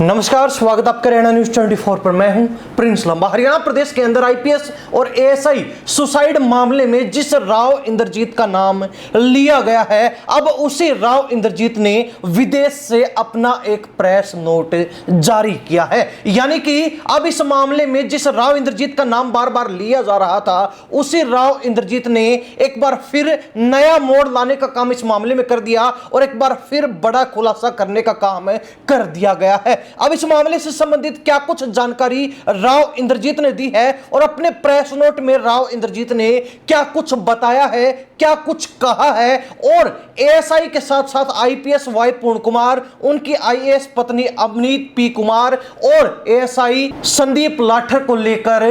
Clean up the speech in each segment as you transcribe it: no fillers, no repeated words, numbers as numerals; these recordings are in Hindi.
नमस्कार, स्वागत आपका हरियाणा न्यूज 24 पर। मैं हूं प्रिंस लंबा। हरियाणा प्रदेश के अंदर आईपीएस और एएसआई सुसाइड मामले में जिस राव इंद्रजीत का नाम लिया गया है, अब उसी राव इंद्रजीत ने विदेश से अपना एक प्रेस नोट जारी किया है। यानी कि अब इस मामले में जिस राव इंद्रजीत का नाम बार बार लिया जा रहा था, उसी राव इंद्रजीत ने एक बार फिर नया मोड़ लाने का काम इस मामले में कर दिया और एक बार फिर बड़ा खुलासा करने का काम कर दिया गया है। अब इस मामले से संबंधित क्या कुछ जानकारी राव इंद्रजीत ने दी है और अपने प्रेस नोट में राव इंद्रजीत ने क्या कुछ बताया है, क्या कुछ कहा है, और एएसआई के साथ साथ आईपीएस वाई पूर्ण कुमार, उनकी आईएएस पत्नी अवनीत पी कुमार और एएसआई संदीप लाठर को लेकर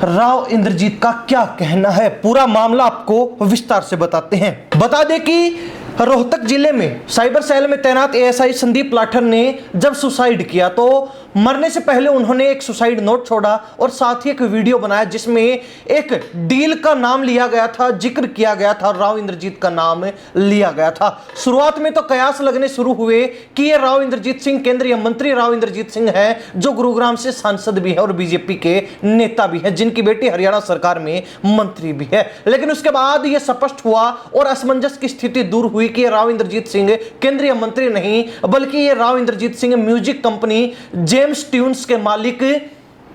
राव इंद्रजीत का क्या कहना है, पूरा मामला आपको विस्तार से बताते हैं। बता दें कि रोहतक जिले में साइबर सेल में तैनात एएसआई संदीप लाठर ने जब सुसाइड किया तो मरने से पहले उन्होंने एक सुसाइड नोट छोड़ा और साथ ही एक वीडियो बनाया जिसमें एक डील का नाम लिया गया था, जिक्र किया गया था, राव इंद्रजीत का नाम लिया गया था। शुरुआत में तो कयास लगने शुरू हुए कि ये राव इंद्रजीत सिंह केंद्रीय मंत्री राव इंद्रजीत सिंह है, जो गुरुग्राम से सांसद भी है और बीजेपी के नेता भी है, जिनकी बेटी हरियाणा सरकार में मंत्री भी है। लेकिन उसके बाद यह स्पष्ट हुआ और असमंजस की स्थिति दूर हुई कि राव इंद्रजीत सिंह केंद्रीय मंत्री नहीं, बल्कि ये Rao Inderjit Singh music company Gems Tunes के मालिक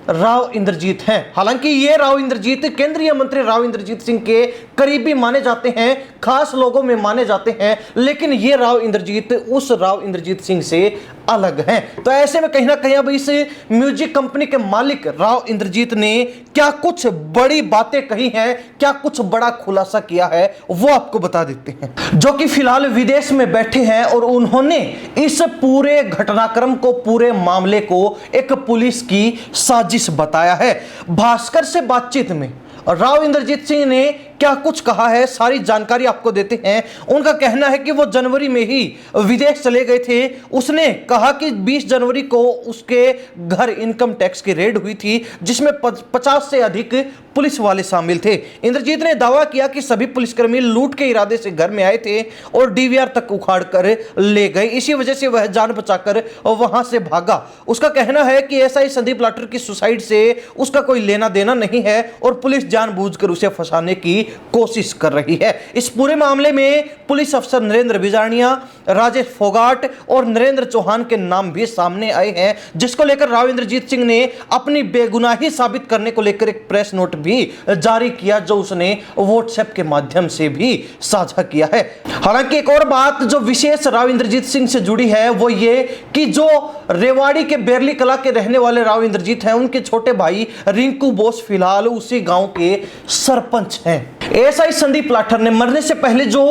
राव इंद्रजीत हैं। हालांकि ये राव इंद्रजीत केंद्रीय मंत्री राव इंद्रजीत सिंह के करीबी माने जाते हैं, खास लोगों में माने जाते हैं, लेकिन ये राव इंद्रजीत उस राव इंद्रजीत सिंह से अलग हैं। तो ऐसे में कहीं ना कहीं अब इस म्यूजिक कंपनी के मालिक राव इंद्रजीत ने क्या कुछ बड़ी बातें कही हैं, क्या कुछ बड़ा खुलासा किया है, वो आपको बता देते हैं। जो कि फिलहाल विदेश में बैठे हैं और उन्होंने इस पूरे घटनाक्रम को, पूरे मामले को एक पुलिस की साजिश बताया है। भास्कर से बातचीत में राव इंद्रजीत सिंह ने क्या कुछ कहा है, सारी जानकारी आपको देते हैं। उनका कहना है कि वो जनवरी में ही विदेश चले गए थे। उसने कहा कि 20 जनवरी को उसके घर इनकम टैक्स की रेड हुई थी, जिसमें 50 से अधिक पुलिस वाले शामिल थे। इंद्रजीत ने दावा किया कि सभी पुलिसकर्मी लूट के इरादे से घर में आए थे और डीवीआर तक उखाड़ कर ले गए। इसी वजह से वह जान बचाकर वहां से भागा। उसका कहना है कि एएसआई संदीप लाठर की सुसाइड से उसका कोई लेना देना नहीं है और पुलिस जानबूझकर उसे फंसाने की कोशिश कर रही है। इस पूरे मामले में पुलिस अफसर नरेंद्र बिजारनिया, राजेश फोगाट और नरेंद्र चौहान के नाम भी सामने आए हैं, जिसको लेकर राव इंद्रजीत सिंह ने अपनी बेगुनाही साबित करने को लेकर एक प्रेस नोट भी जारी किया, जो उसने व्हाट्सएप के माध्यम से भी साझा किया है। हालांकि एक और बात जो विशेष राव इंद्रजीत सिंह से जुड़ी है वो ये कि जो रेवाड़ी के बेरली कला के रहने वाले राव इंद्रजीत हैं, उनके छोटे भाई रिंकू बोस फिलहाल उसी गांव के सरपंच हैं। एएसआई संदीप लाठर ने मरने से पहले जो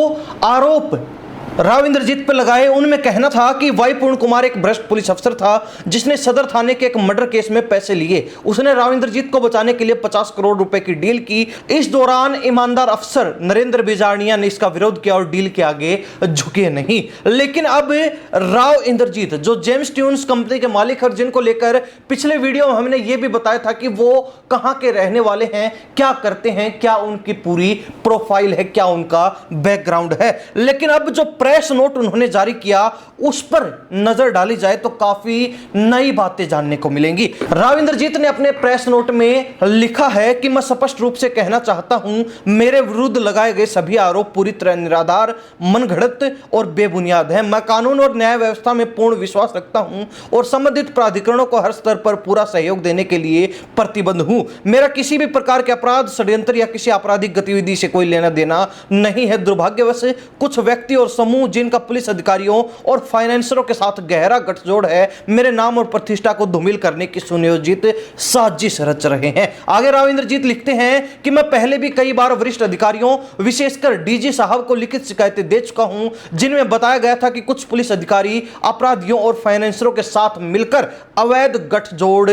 आरोप राव इंद्रजीत पर लगाए, उनमें कहना था कि वाई पूर्ण कुमार एक भ्रष्ट पुलिस अफसर था जिसने सदर थाने के एक मर्डर केस में पैसे लिए। उसने राव इंद्रजीत को बचाने के लिए 50 करोड़ रुपए की डील की। इस दौरान ईमानदार अफसर नरेंद्र बिजारनिया ने इसका विरोध किया और डील के आगे झुके नहीं। लेकिन अब राव इंद्रजीत जो जेम्स ट्यून्स कंपनी के मालिक हैं, जिनको लेकर पिछले वीडियो में हमने ये भी बताया था कि वो कहां के रहने वाले हैं, क्या करते हैं, क्या उनकी पूरी प्रोफाइल है, क्या उनका बैकग्राउंड है। लेकिन अब जो प्रेस नोट उन्होंने जारी किया, उस पर नजर डाली जाए तो काफी नई बातें जानने को मिलेंगी। राव इंद्रजीत ने अपने प्रेस नोट में लिखा है कि मैं स्पष्ट रूप से कहना चाहता हूं, मेरे विरुद्ध लगाए गए सभी आरोप पूरी तरह निराधार, मनगढ़ंत और बेबुनियाद है। मैं कानून और न्याय व्यवस्था में पूर्ण विश्वास रखता हूं और संबंधित प्राधिकरणों को हर स्तर पर पूरा सहयोग देने के लिए प्रतिबद्ध हूं। मेरा किसी भी प्रकार के अपराध, षड्यंत्र या किसी आपराधिक गतिविधि से कोई लेना देना नहीं है। दुर्भाग्यवश कुछ व्यक्ति और समूह जिनका पुलिस अधिकारियों और फाइनेंसरों के साथ गहरा गठजोड़ है, मेरे नाम और प्रतिष्ठा को धूमिल करने की सुनियोजित साजिश रच रहे हैं। आगे राव इंद्रजीत लिखते हैं कि मैं पहले भी कई बार वरिष्ठ अधिकारियों, विशेषकर डीजी साहब को लिखित शिकायतें दे चुका हूं, जिनमें बताया गया था कि कुछ पुलिस अधिकारी अपराधियों और फाइनेंसरों के साथ मिलकर अवैध गठजोड़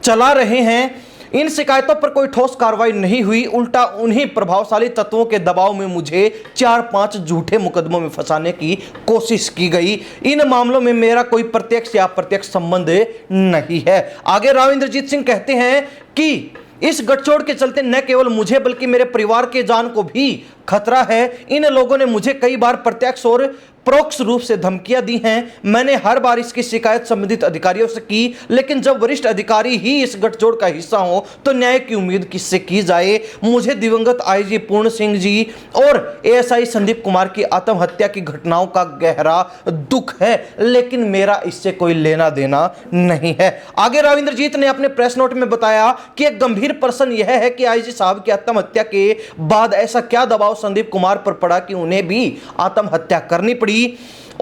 चला रहे हैं। इन शिकायतों पर कोई ठोस कार्रवाई नहीं हुई, उल्टा उन्हीं प्रभावशाली तत्वों के दबाव में मुझे 4-5 झूठे मुकदमों में फंसाने की कोशिश की गई। इन मामलों में मेरा कोई प्रत्यक्ष या अप्रत्यक्ष संबंध नहीं है। आगे राव इंद्रजीत सिंह कहते हैं कि इस गठजोड़ के चलते न केवल मुझे बल्कि मेरे परिवार के जान को भी खतरा है। इन लोगों ने मुझे कई बार प्रत्यक्ष और परोक्ष रूप से धमकियां दी हैं। मैंने हर बार इसकी शिकायत संबंधित अधिकारियों से की, लेकिन जब वरिष्ठ अधिकारी ही इस गठजोड़ का हिस्सा हो तो न्याय की उम्मीद किससे की जाए। मुझे दिवंगत आईजी पूर्ण सिंह जी और एएसआई संदीप कुमार की आत्महत्या की घटनाओं का गहरा दुख है, लेकिन मेरा इससे कोई लेना देना नहीं है। आगे राव इंद्रजीत ने अपने प्रेस नोट में बताया कि एक गंभीर प्रश्न यह है कि आईजी साहब की आत्महत्या के बाद ऐसा क्या दबाव संदीप कुमार पर पड़ा कि उन्हें भी आत्महत्या करनी पड़ी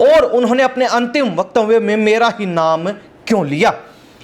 और उन्होंने अपने अंतिम वक्तव्य में मेरा ही नाम क्यों लिया।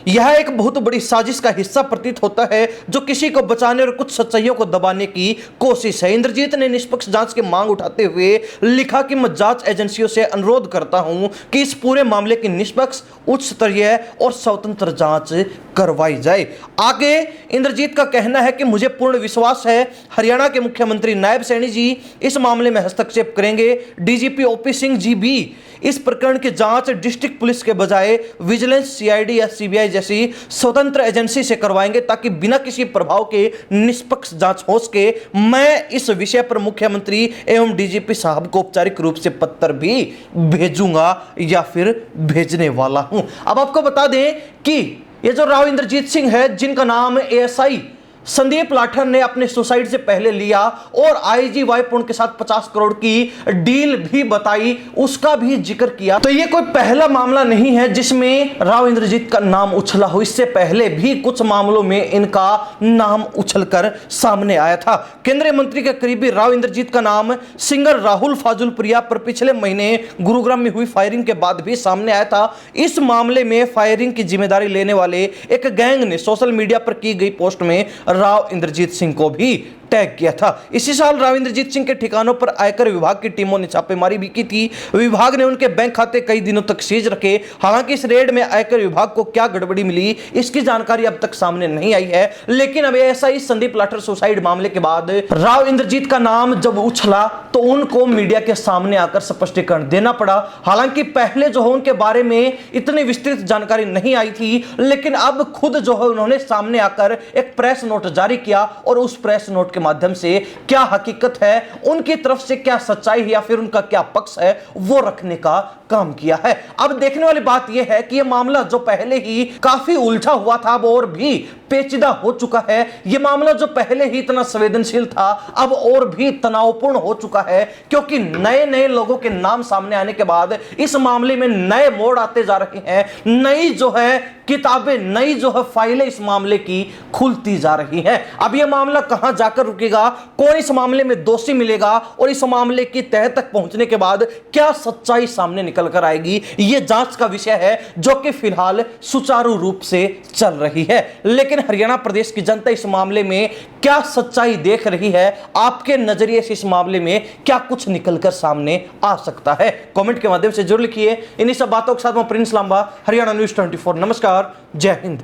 यह एक बहुत बड़ी साजिश का हिस्सा प्रतीत होता है जो किसी को बचाने और कुछ सच्चाइयों को दबाने की कोशिश है। इंद्रजीत ने निष्पक्ष जांच की मांग उठाते हुए लिखा कि मैं जांच एजेंसियों से अनुरोध करता हूं कि इस पूरे मामले की निष्पक्ष, उच्च स्तरीय और स्वतंत्र जांच करवाई जाए। आगे इंद्रजीत का कहना है कि मुझे पूर्ण विश्वास है हरियाणा के मुख्यमंत्री नायब सैनी जी इस मामले में हस्तक्षेप करेंगे। डीजीपी ओपी सिंह जी भी इस प्रकरण की जांच डिस्ट्रिक्ट पुलिस के बजाय विजिलेंस, सीआईडी या सीबीआई जैसी स्वतंत्र एजेंसी से करवाएंगे ताकि बिना किसी प्रभाव के निष्पक्ष जांच हो सके। मैं इस विषय पर मुख्यमंत्री एवं डीजीपी साहब को औपचारिक रूप से पत्र भी भेजूंगा या फिर भेजने वाला हूं। अब आपको बता दें कि ये जो राव इंद्रजीत सिंह है, जिनका नाम एएसआई संदीप लाठर ने अपने सुसाइड से पहले लिया और आईजी वाई पूर्ण के साथ 50 करोड़ की डील भी बताई, उसका भी जिक्र किया। तो ये कोई पहला मामला नहीं है जिसमें राव इंद्रजीत का नाम उछला हो। इससे पहले भी कुछ मामलों में इनका नाम उछलकर सामने आया था। केंद्रीय मंत्री के करीबी राव इंद्रजीत का नाम सिंगर राहुल फाजुलप्रिया पर पिछले महीने गुरुग्राम में हुई फायरिंग के बाद भी सामने आया था। इस मामले में फायरिंग की जिम्मेदारी लेने वाले एक गैंग ने सोशल मीडिया पर की गई पोस्ट में राव इंद्रजीत सिंह को भी टैग किया था। इसी साल राव इंद्रजीत सिंह के ठिकानों पर आयकर विभाग की टीमों ने छापेमारी भी की थी। विभाग ने उनके बैंक खाते कई दिनों तक सीज रखे। हालांकि इस रेड में आयकर विभाग को क्या गड़बड़ी मिली इसकी जानकारी अब तक सामने नहीं आई है, लेकिन अब ऐसा ही संदीप लाठर सुसाइड मामले के बाद राव इंद्रजीत का नाम जब उछला तो उनको मीडिया के सामने आकर स्पष्टीकरण देना पड़ा। हालांकि पहले जो है उनके बारे में इतनी विस्तृत जानकारी नहीं आई थी, लेकिन अब खुद जो है उन्होंने सामने आकर एक प्रेस नोट जारी किया और उस प्रेस नोट के माध्यम से क्या हकीकत है, उनकी तरफ से क्या सच्चाई है या फिर उनका क्या पक्ष है, वो रखने का काम किया है। अब देखने वाली बात यह है कि यह मामला जो पहले ही काफी उलझा हुआ था अब और भी पेचीदा हो चुका है। यह मामला जो पहले ही इतना संवेदनशील था अब और भी तनावपूर्ण हो चुका है, क्योंकि नए नए लोगों के नाम सामने आने के बाद इस मामले में नए मोड़ आते जा रहे हैं। नई जो है किताबें, नई जो है फाइलें इस मामले की खुलती जा रही हैं। अब यह मामला कहां जाकर रुकेगा, कौन इस मामले में दोषी मिलेगा और इस मामले की तह तक पहुंचने के बाद क्या सच्चाई सामने निकल कर आएगी, यह जांच का विषय है जो कि फिलहाल सुचारू रूप से चल रही है। लेकिन हरियाणा प्रदेश की जनता इस मामले में क्या सच्चाई देख रही है, आपके नजरिए से इस मामले में क्या कुछ निकलकर सामने आ सकता है, कमेंट के माध्यम से जरूर लिखिए। इन्हीं सब बातों के साथ मैं प्रिंस लांबा, हरियाणा न्यूज़ 24। नमस्कार, जय हिंद।